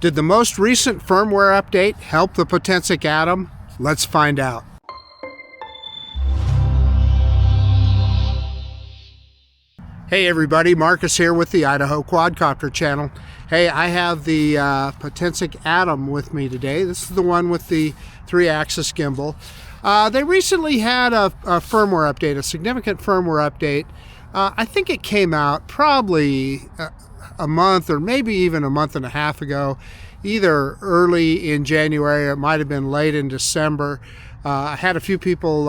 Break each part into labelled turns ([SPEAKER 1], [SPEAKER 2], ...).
[SPEAKER 1] Did the most recent firmware update help the Potensic Atom? Let's find out. Hey everybody, Marcus here with the Idaho Quadcopter channel. Hey, I have the Potensic Atom with me today. This is the one with the 3-axis gimbal. They recently had a firmware update, a significant firmware update. I think it came out probably a month or maybe even a month and a half ago, either early in January or it might have been late in December. I had a few people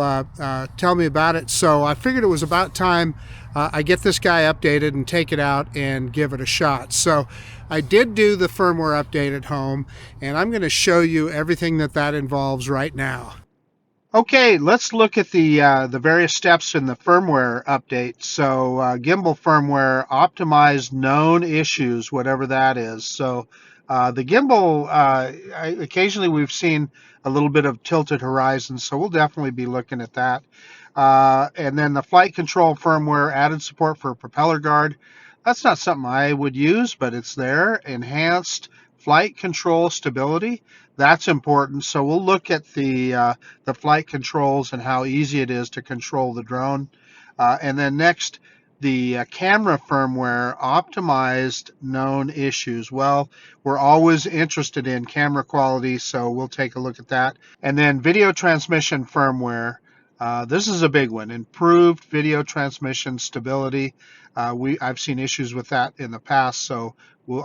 [SPEAKER 1] tell me about it, so I figured it was about time I get this guy updated and take it out and give it a shot. So I did do the firmware update at home, and I'm going to show you everything that involves right now. Okay, let's look at the various steps in the firmware update. So gimbal firmware, optimize known issues, whatever that is. So the gimbal, occasionally we've seen a little bit of tilted horizon, so we'll definitely be looking at that. And then the flight control firmware, added support for propeller guard. That's not something I would use, but it's there. Enhanced flight control stability. That's important. So we'll look at the flight controls and how easy it is to control the drone. And then next, the camera firmware, optimized known issues. Well, we're always interested in camera quality, so we'll take a look at that. And then video transmission firmware. This is a big one. Improved video transmission stability. I've seen issues with that in the past, so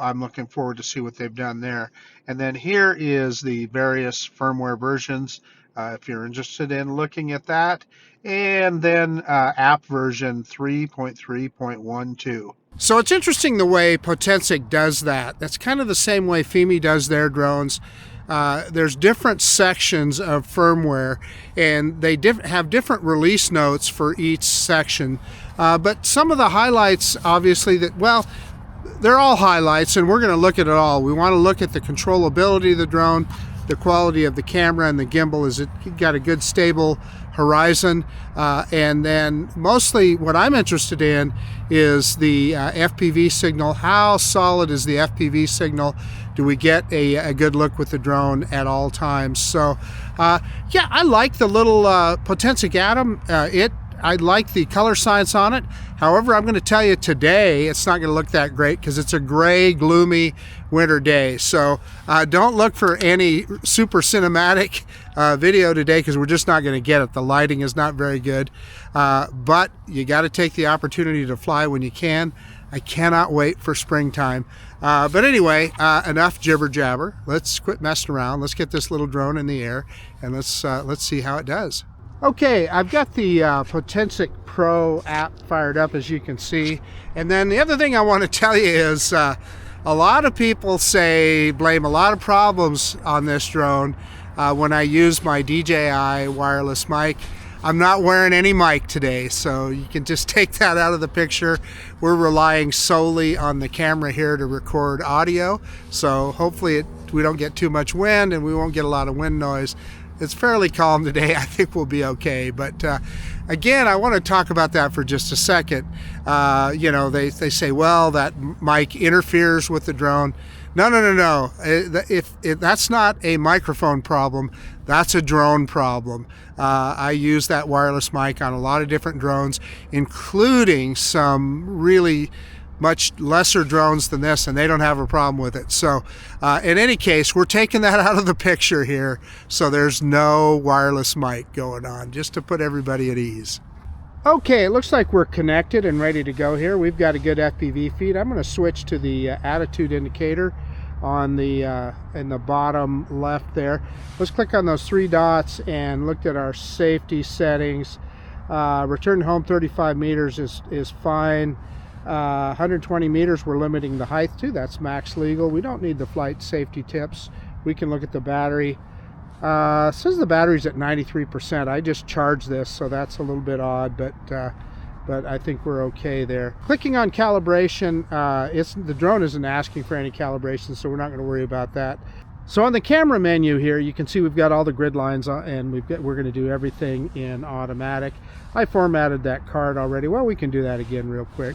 [SPEAKER 1] I'm looking forward to see what they've done there. And then here is the various firmware versions, if you're interested in looking at that. And then app version 3.3.12. So it's interesting the way Potensic does that. That's kind of the same way FIMI does their drones. There's different sections of firmware, and they have different release notes for each section. But some of the highlights, obviously, they're all highlights, and we're going to look at it all. We want to look at the controllability of the drone, the quality of the camera and the gimbal. Is it got a good stable horizon? And then mostly what I'm interested in is the FPV signal. How solid is the FPV signal? Do we get a good look with the drone at all times? So yeah, I like the little Potensic Atom. I like the color science on it. However, I'm going to tell you today it's not going to look that great because it's a gray, gloomy winter day. So don't look for any super cinematic video today because we're just not going to get it. The lighting is not very good. But you got to take the opportunity to fly when you can. I cannot wait for springtime. But anyway, enough jibber jabber. Let's quit messing around. Let's get this little drone in the air and let's see how it does. Okay, I've got the Potensic Pro app fired up, as you can see. And then the other thing I want to tell you is a lot of people blame a lot of problems on this drone when I use my DJI wireless mic. I'm not wearing any mic today, so you can just take that out of the picture. We're relying solely on the camera here to record audio, so hopefully we don't get too much wind and we won't get a lot of wind noise. It's fairly calm today. I think we'll be okay. But again, I want to talk about that for just a second. You know, they say, well, that mic interferes with the drone. No. If that's not a microphone problem, that's a drone problem. I use that wireless mic on a lot of different drones, including some really much lesser drones than this, and they don't have a problem with it. So in any case, we're taking that out of the picture here, so there's no wireless mic going on, just to put everybody at ease. Okay, it looks like we're connected and ready to go here. We've got a good FPV feed. I'm going to switch to the attitude indicator on the in the bottom left there. Let's click on those 3 dots and look at our safety settings. Return home 35 meters is fine. 120 meters we're limiting the height to. That's max legal. We don't need the flight safety tips. We can look at the battery. It says the battery's at 93%. I just charged this, so that's a little bit odd, but I think we're okay there. Clicking on calibration, the drone isn't asking for any calibration, so we're not going to worry about that. So on the camera menu here, you can see we've got all the grid lines on, and we're going to do everything in automatic. I formatted that card already. Well, we can do that again real quick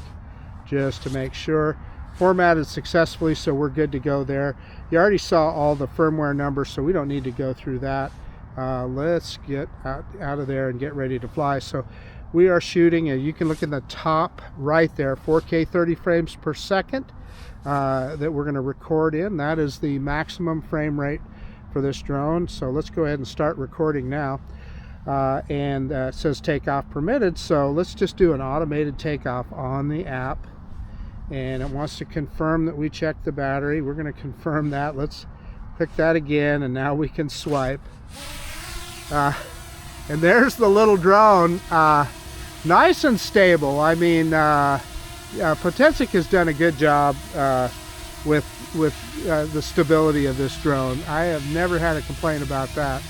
[SPEAKER 1] just to make sure. formatted successfully, so we're good to go there. You already saw all the firmware numbers, so we don't need to go through that. Let's get out of there and get ready to fly. So we are shooting, and you can look in the top right there, 4K 30 frames per second that we're going to record in. That is the maximum frame rate for this drone. So let's go ahead and start recording now. It says takeoff permitted, so let's just do an automated takeoff on the app, and it wants to confirm that we checked the battery. We're going to confirm that. Let's click that again, and now we can swipe, and there's the little drone, nice and stable. I mean, Potensic has done a good job with the stability of this drone. I have never had a complaint about that.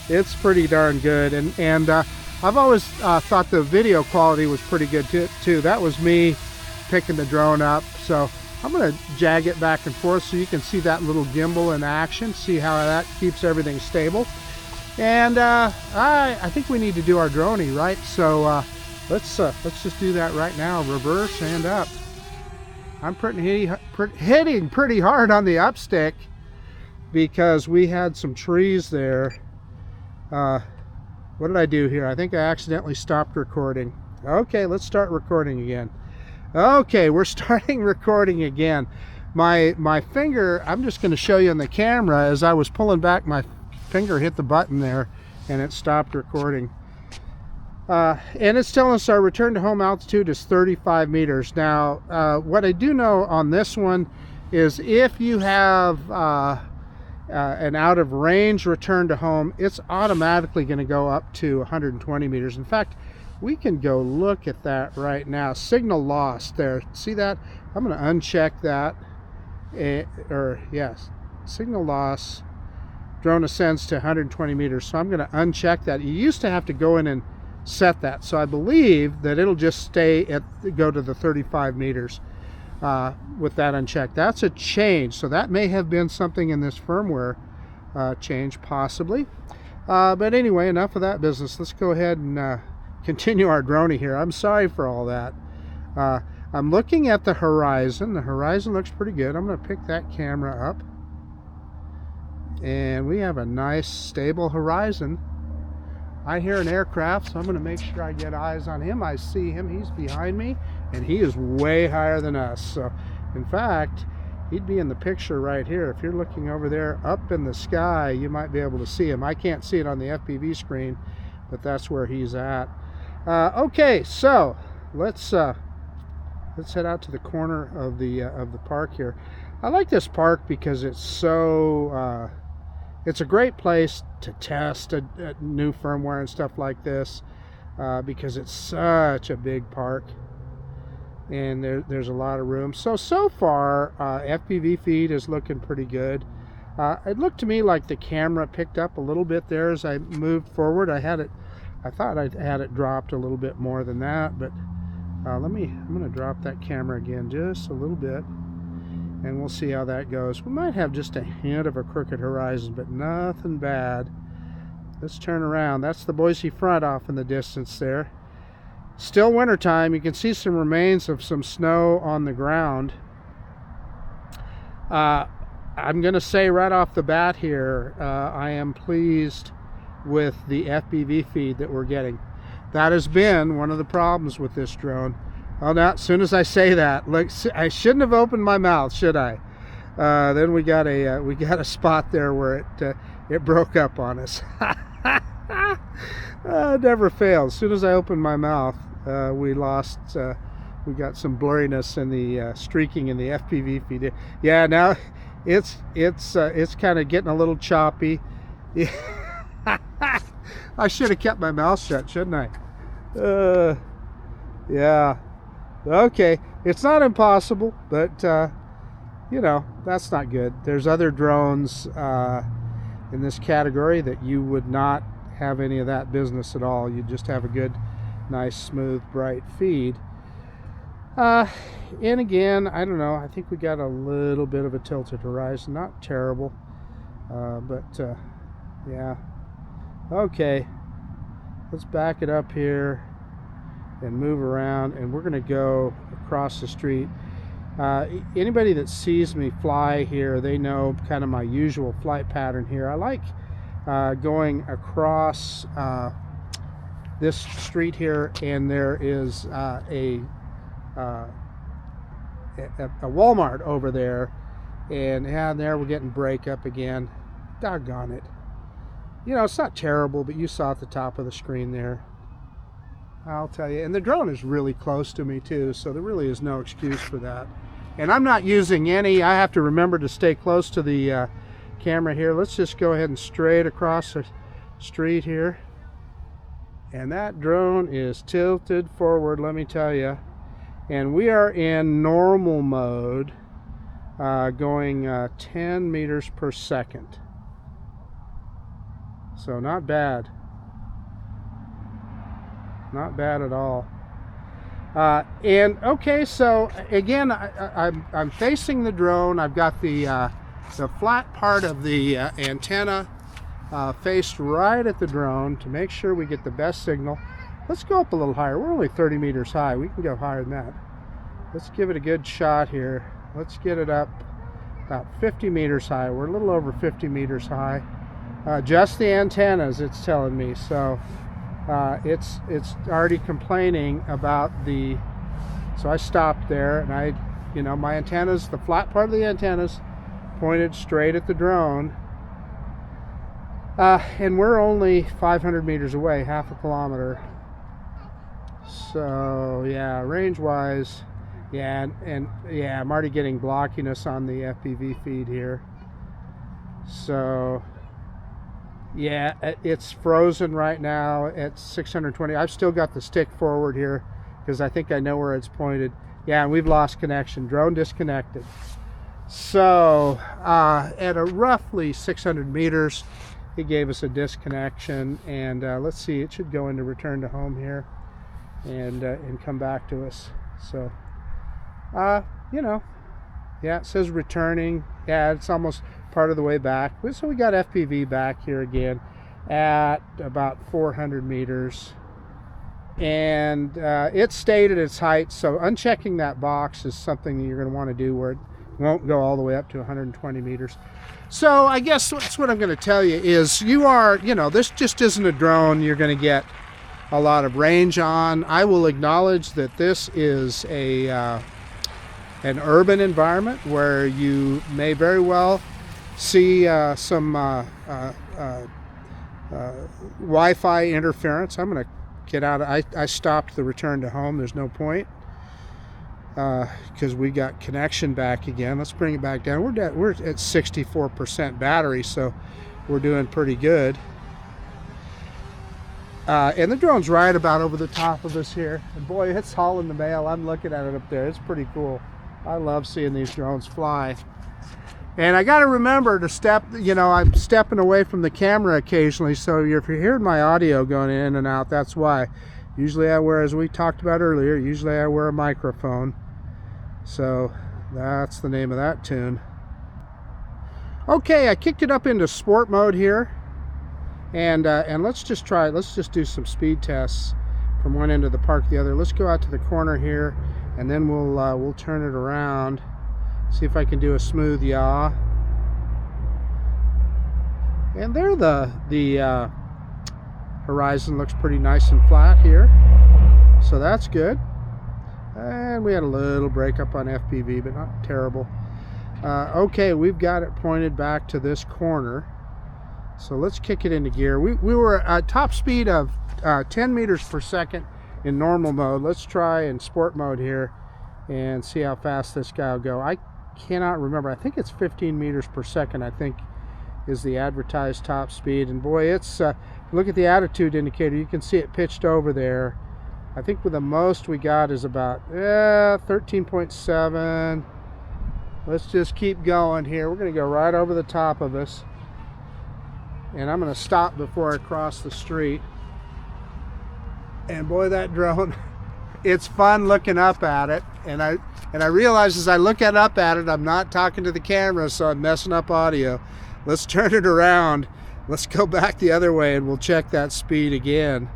[SPEAKER 1] It's pretty darn good, and I've always thought the video quality was pretty good too. That was me picking the drone up, so I'm going to jag it back and forth so you can see that little gimbal in action, see how that keeps everything stable. And I think we need to do our droney, right? So let's just do that right now. Reverse and up. I'm hitting pretty hard on the up stick because we had some trees there. What did I do here? I think I accidentally stopped recording. Okay, let's start recording again. Okay, we're starting recording again. My finger, I'm just going to show you on the camera, as I was pulling back, my finger hit the button there and it stopped recording. And it's telling us our return to home altitude is 35 meters. Now, what I do know on this one is if you have an out of range return to home, it's automatically going to go up to 120 meters. In fact, we can go look at that right now. Signal lost there. See that? I'm going to uncheck that. Yes, signal loss. Drone ascends to 120 meters. So I'm going to uncheck that. You used to have to go in and set that. So I believe that it'll just go to the 35 meters. With that unchecked. That's a change, so that may have been something in this firmware change, possibly. But anyway, enough of that business. Let's go ahead and continue our droney here. I'm sorry for all that. I'm looking at the horizon. The horizon looks pretty good. I'm going to pick that camera up, and we have a nice stable horizon. I hear an aircraft, so I'm going to make sure I get eyes on him. I see him. He's behind me, and he is way higher than us. So, in fact, he'd be in the picture right here. If you're looking over there up in the sky, you might be able to see him. I can't see it on the FPV screen, but that's where he's at. Okay, so let's head out to the corner of the park here. I like this park because it's so. It's a great place to test a new firmware and stuff like this because it's such a big park, and there's a lot of room. So far, FPV feed is looking pretty good. It looked to me like the camera picked up a little bit there as I moved forward. I thought I had it dropped a little bit more than that, but I'm going to drop that camera again just a little bit. And we'll see how that goes. We might have just a hint of a crooked horizon, but nothing bad. Let's turn around. That's the Boise front off in the distance there. Still wintertime. You can see some remains of some snow on the ground. I'm going to say right off the bat here, I am pleased with the FPV feed that we're getting. That has been one of the problems with this drone. Oh, now, as soon as I say that, look, I shouldn't have opened my mouth, should I? Then we got a spot there where it broke up on us. It never fails. As soon as I opened my mouth, we got some blurriness in the streaking in the FPV feed. Yeah, now it's kind of getting a little choppy. I should have kept my mouth shut, shouldn't I? Yeah. Okay, it's not impossible, but you know, that's not good. There's other drones in this category that you would not have any of that business at all. You just have a good, nice, smooth, bright feed. And again, I don't know, I think we got a little bit of a tilted horizon, not terrible, but yeah. Okay, let's back it up here and move around, and we're going to go across the street. Anybody that sees me fly here, they know kind of my usual flight pattern here. I like going across this street here, and there is a Walmart over there, and there we're getting breakup again. Doggone it. You know, it's not terrible, but you saw at the top of the screen there. I'll tell you, and the drone is really close to me too, so there really is no excuse for that. And I'm not using any, I have to remember to stay close to the camera here. Let's just go ahead and straight across the street here. And that drone is tilted forward, let me tell you. And we are in normal mode, going 10 meters per second. So not bad. Not bad at all. And okay, so again, I'm facing the drone. I've got the flat part of the antenna faced right at the drone to make sure we get the best signal. Let's go up a little higher. We're only 30 meters high. We can go higher than that. Let's give it a good shot here. Let's get it up about 50 meters high. We're a little over 50 meters high. Just the antennas, it's telling me. So it's already complaining about the, so I stopped there, and you know, my antennas, the flat part of the antennas pointed straight at the drone, and we're only 500 meters away, half a kilometer. So yeah, range wise, yeah, and yeah, I'm already getting blockiness on the FPV feed here. So yeah, it's frozen right now at 620. I've still got the stick forward here because I think I know where it's pointed. Yeah, and we've lost connection. Drone disconnected. So at a roughly 600 meters, it gave us a disconnection. And let's see, it should go into return to home here and come back to us. So, you know, yeah, it says returning. Yeah, it's almost part of the way back. So we got FPV back here again at about 400 meters, and it stayed at its height. So unchecking that box is something that you're going to want to do, where it won't go all the way up to 120 meters. So I guess that's what I'm going to tell you is, you know, this just isn't a drone you're going to get a lot of range on. I will acknowledge that this is an urban environment where you may very well see some Wi-Fi interference. I'm going to get out. I stopped the return to home. There's no point because we got connection back again. Let's bring it back down. We're at 64% battery, so we're doing pretty good. And the drone's right about over the top of us here. And boy, it's hauling the mail. I'm looking at it up there. It's pretty cool. I love seeing these drones fly. And I got to remember to step, you know, I'm stepping away from the camera occasionally, so if you're hearing my audio going in and out, that's why. Usually I wear, as we talked about earlier, usually I wear a microphone. So that's the name of that tune. Okay, I kicked it up into sport mode here. And let's just do some speed tests from one end of the park to the other. Let's go out to the corner here, and then we'll turn it around. See if I can do a smooth yaw. And there the horizon looks pretty nice and flat here, so that's good. And we had a little breakup on FPV, but not terrible. Okay, we've got it pointed back to this corner, so let's kick it into gear. We were at top speed of 10 meters per second in normal mode. Let's try in sport mode here and see how fast this guy will go. I cannot remember. I think it's 15 meters per second, I think, is the advertised top speed. And boy, it's look at the attitude indicator. You can see it pitched over there. I think with the most we got is about 13.7. Let's just keep going here. We're going to go right over the top of us, and I'm going to stop before I cross the street. And boy, that drone, it's fun looking up at it, and I realize as I look up at it, I'm not talking to the camera, so I'm messing up audio. Let's turn it around. Let's go back the other way, and we'll check that speed again.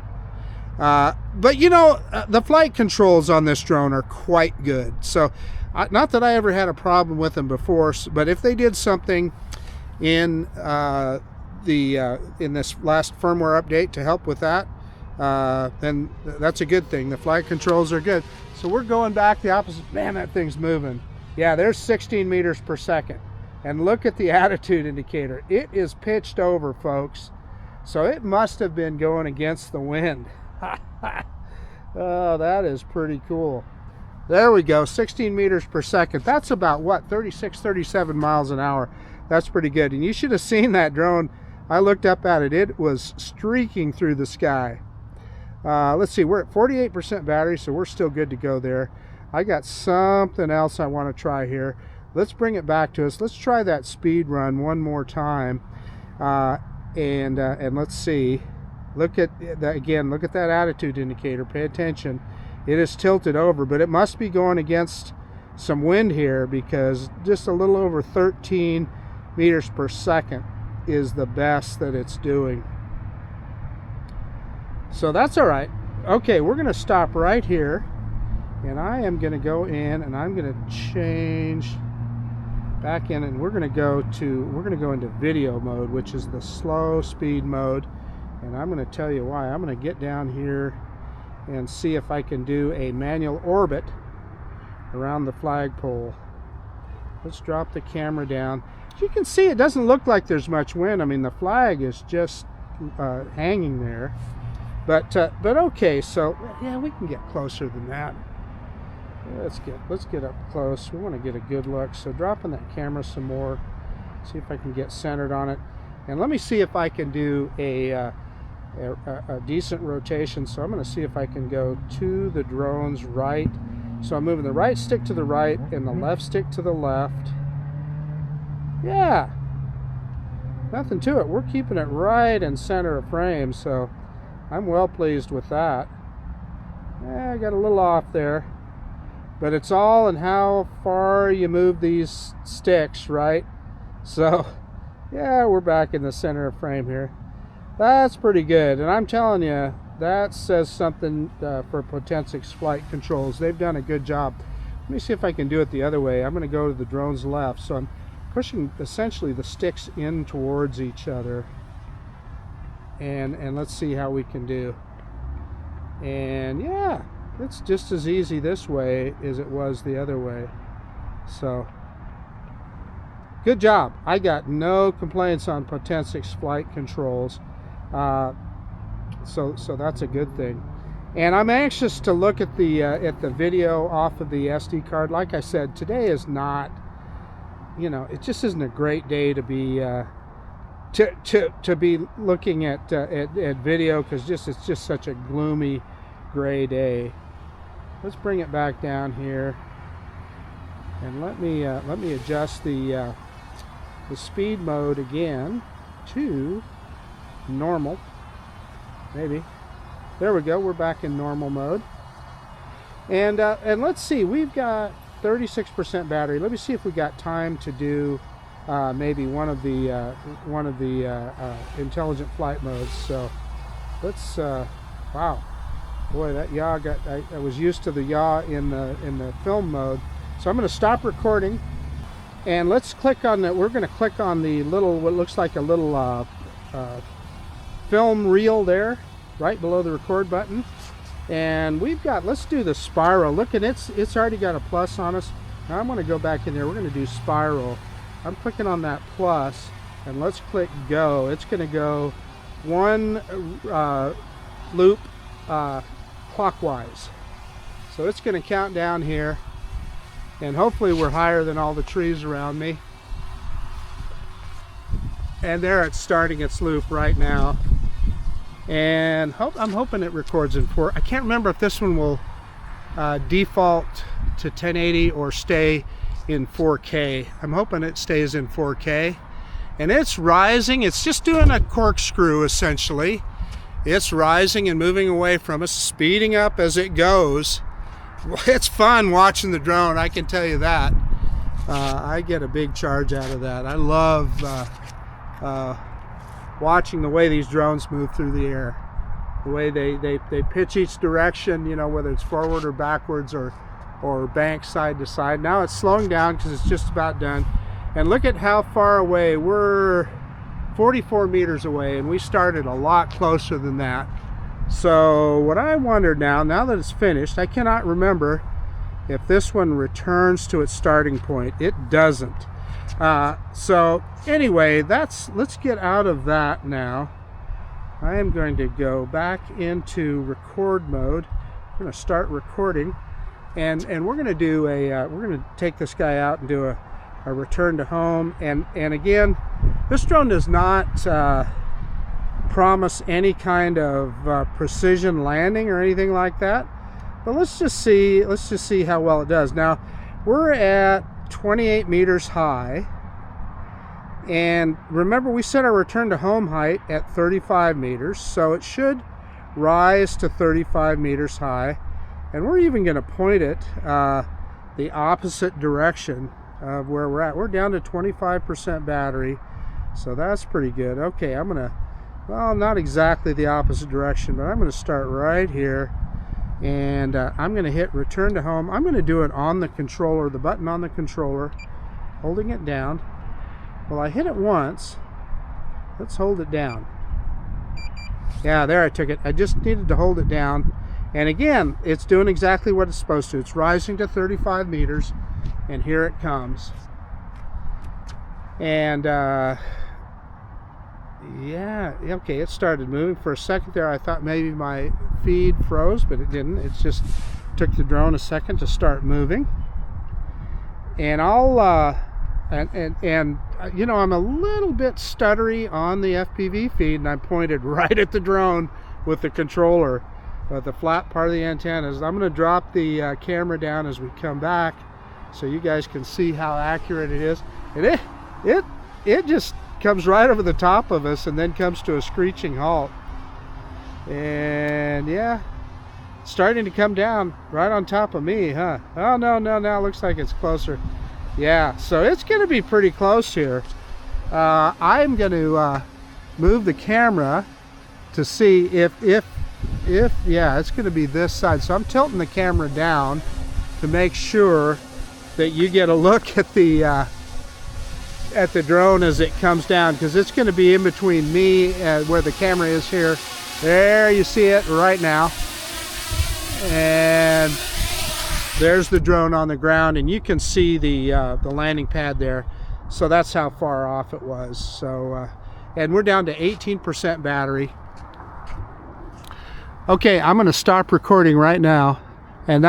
[SPEAKER 1] But you know, the flight controls on this drone are quite good. So Not that I ever had a problem with them before, but if they did something in in this last firmware update to help with that, then that's a good thing. The flight controls are good. So we're going back the opposite. Man, that thing's moving. Yeah, there's 16 meters per second. And look at the attitude indicator. It is pitched over, folks. So it must have been going against the wind. Oh, that is pretty cool. There we go, 16 meters per second. That's about what, 36, 37 miles an hour. That's pretty good. And you should have seen that drone. I looked up at it. It was streaking through the sky. Let's see, we're at 48% battery, so we're still good to go there. I got something else I want to try here. Let's bring it back to us. Let's try that speed run one more time. And let's see. Look at that again. Look at that attitude indicator. Pay attention. It is tilted over, but it must be going against some wind here, because just a little over 13 meters per second is the best that it's doing. So that's all right. Okay, we're going to stop right here, and I am going to go in and I'm going to change back in, and we're going to go into video mode, which is the slow speed mode. And I'm going to tell you why. I'm going to get down here and see if I can do a manual orbit around the flagpole. Let's drop the camera down. As you can see, it doesn't look like there's much wind. I mean, the flag is just hanging there. But okay, so yeah, we can get closer than that. Let's get up close. We want to get a good look. So dropping that camera some more. See if I can get centered on it. And let me see if I can do a decent rotation. So I'm going to see if I can go to the drone's right. So I'm moving the right stick to the right and the left stick to the left. Yeah, nothing to it. We're keeping it right in center of frame, so I'm well pleased with that. I got a little off there, but it's all in how far you move these sticks, right? So yeah, we're back in the center of frame here. That's pretty good, and I'm telling you, that says something for Potensic's flight controls. They've done a good job. Let me see if I can do it the other way. I'm going to go to the drone's left, so I'm pushing essentially the sticks in towards each other, and let's see how we can do. And yeah, it's just as easy this way as it was the other way. So good job. I got no complaints on Potensic's flight controls. So that's a good thing. And I'm anxious to look at the video off of the SD card. Like I said, today is not, you know, it just isn't a great day to be to be looking at video, because it's just such a gloomy gray day. Let's bring it back down here, and let me adjust the speed mode again to normal. Maybe. There we go. We're back in normal mode. And let's see. We've got 36% battery. Let me see if we got time to do maybe one of the intelligent flight modes. So let's. Wow, boy, that yaw got. I was used to the yaw in the film mode. So I'm going to stop recording, and let's click on that. We're going to click on the little, what looks like a little film reel there, right below the record button. And we've got, let's do the spiral. Look, at it's already got a plus on us. Now I'm going to go back in there. We're going to do spiral. I'm clicking on that plus, and let's click go. It's going to go one loop clockwise. So it's going to count down here, and hopefully we're higher than all the trees around me. And there it's starting its loop right now. And I'm hoping it records in 4. I can't remember if this one will default to 1080 or stay in 4K. I'm hoping it stays in 4K. And it's rising. It's just doing a corkscrew, essentially. It's rising and moving away from us, speeding up as it goes. It's fun watching the drone, I can tell you that. I get a big charge out of that. I love watching the way these drones move through the air, the way they pitch each direction, you know, whether it's forward or backwards or or bank side to side. Now it's slowing down because it's just about done. And look at how far away. We're 44 meters away, and we started a lot closer than that. So what I wonder now that it's finished, I cannot remember if this one returns to its starting point. It doesn't. So anyway, let's get out of that now. I am going to go back into record mode. I'm going to start recording, and we're going to do we're going to take this guy out and do a return to home. And again, this drone does not promise any kind of precision landing or anything like that, but let's just see how well it does. Now we're at 28 meters high, and remember we set our return to home height at 35 meters, so it should rise to 35 meters high, and we're even going to point it the opposite direction of where we're at. We're down to 25% battery, so that's pretty good. Okay, I'm gonna, well, not exactly the opposite direction, but I'm gonna start right here, and I'm gonna hit return to home. I'm gonna do it on the controller, the button on the controller, holding it down. Well, I hit it once. Let's hold it down. Yeah, there, I took it. I just needed to hold it down, and again, it's doing exactly what it's supposed to. It's rising to 35 meters, and here it comes. And yeah, okay, it started moving. For a second there, I thought maybe my feed froze, but it didn't. It just took the drone a second to start moving. And I'll and you know, I'm a little bit stuttery on the FPV feed, and I pointed right at the drone with the controller, the flat part of the antennas. I'm going to drop the camera down as we come back, so you guys can see how accurate it is. And it just comes right over the top of us and then comes to a screeching halt. And yeah, starting to come down right on top of me, huh? Oh no, now it looks like it's closer. Yeah, so it's going to be pretty close here. I'm going to move the camera to see if yeah, it's going to be this side. So I'm tilting the camera down to make sure that you get a look at the drone as it comes down, because it's going to be in between me and where the camera is here. There, you see it right now, and there's the drone on the ground, and you can see the landing pad there. So that's how far off it was. So and we're down to 18% battery. Okay, I'm going to stop recording right now. And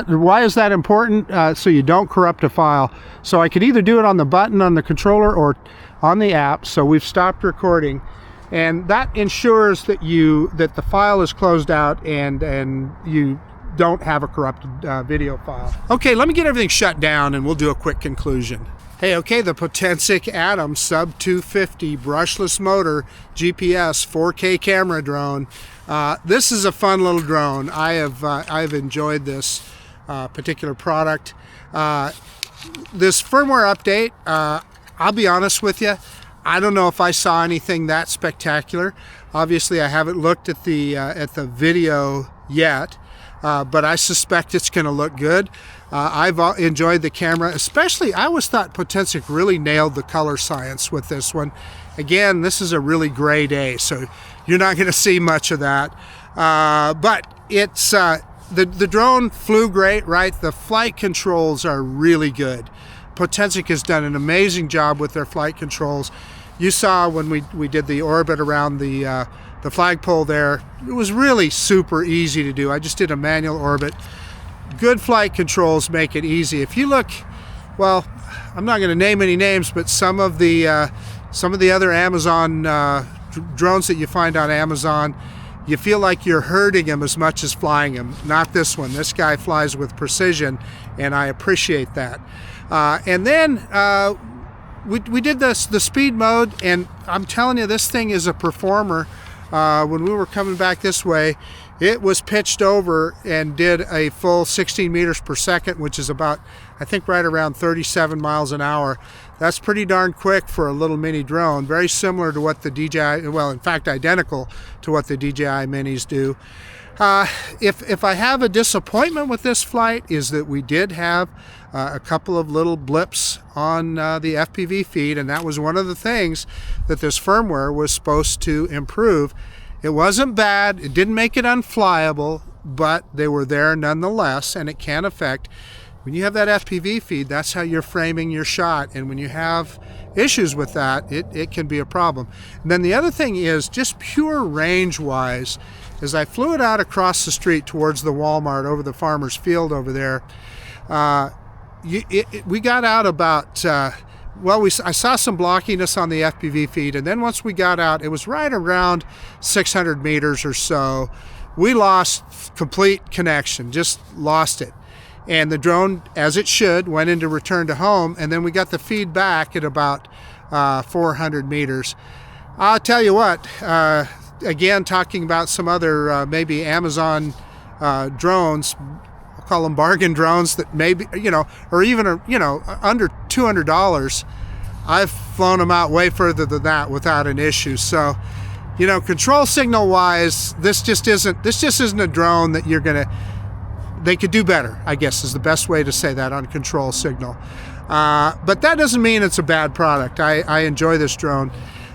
[SPEAKER 1] why is that important? So you don't corrupt a file. So I could either do it on the button on the controller or on the app. So we've stopped recording, and that ensures that the file is closed out and you don't have a corrupted video file. Okay, let me get everything shut down and we'll do a quick conclusion. Hey, okay, the Potensic Atom sub 250 brushless motor GPS 4K camera drone. This is a fun little drone. I've enjoyed this particular product. This firmware update, I'll be honest with you, I don't know if I saw anything that spectacular. Obviously, I haven't looked at the video yet, but I suspect it's going to look good. I've enjoyed the camera, especially I always thought Potensic really nailed the color science with this one. Again, this is a really gray day, so you're not going to see much of that. But it's the drone flew great, right? The flight controls are really good. Potensic has done an amazing job with their flight controls. You saw when we did the orbit around the flagpole there, it was really super easy to do. I just did a manual orbit. Good flight controls make it easy. If you look, well, I'm not going to name any names, but some of the other Amazon drones that you find on Amazon, you feel like you're herding them as much as flying them. Not this one. This guy flies with precision, and I appreciate that. And then we did the speed mode, and I'm telling you, this thing is a performer. When we were coming back this way, it was pitched over and did a full 16 meters per second, which is about, I think, right around 37 miles an hour. That's pretty darn quick for a little mini drone, very similar to what the DJI, well, in fact, identical to what the DJI minis do. If I have a disappointment with this flight, is that we did have a couple of little blips on the FPV feed, and that was one of the things that this firmware was supposed to improve. It wasn't bad, it didn't make it unflyable, but they were there nonetheless, and it can affect. When you have that FPV feed, that's how you're framing your shot, and when you have issues with that, it can be a problem. And then the other thing is, just pure range-wise, as I flew it out across the street towards the Walmart over the farmer's field over there, we got out about, I saw some blockiness on the FPV feed, and then once we got out, it was right around 600 meters or so. We lost complete connection, just lost it. And the drone, as it should, went into return to home, and then we got the feed back at about 400 meters. I'll tell you what, again, talking about some other maybe Amazon drones, I'll call them bargain drones that maybe, or even, under $200. I've flown them out way further than that without an issue. So, control signal wise, this just isn't a drone that they could do better, I guess is the best way to say that on control signal. But that doesn't mean it's a bad product. I enjoy this drone.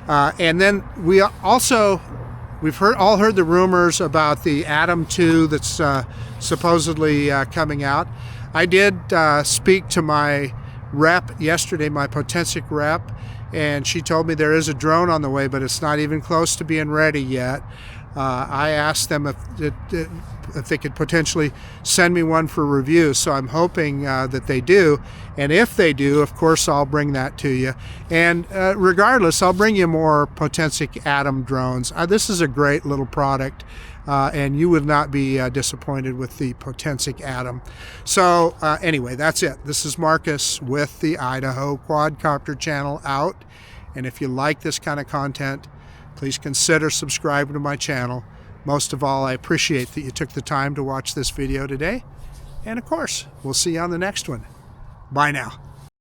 [SPEAKER 1] And then we've all heard the rumors about the Atom 2 that's supposedly coming out. I did speak to my rep yesterday, my Potensic rep, and she told me there is a drone on the way, but it's not even close to being ready yet. I asked them if they could potentially send me one for review, so I'm hoping that they do. And if they do, of course, I'll bring that to you. And regardless, I'll bring you more Potensic Atom drones. This is a great little product, and you would not be disappointed with the Potensic Atom. So anyway, that's it. This is Marcus with the Idaho Quadcopter channel out. And if you like this kind of content, please consider subscribing to my channel. Most of all, I appreciate that you took the time to watch this video today. And of course, we'll see you on the next one. Bye now.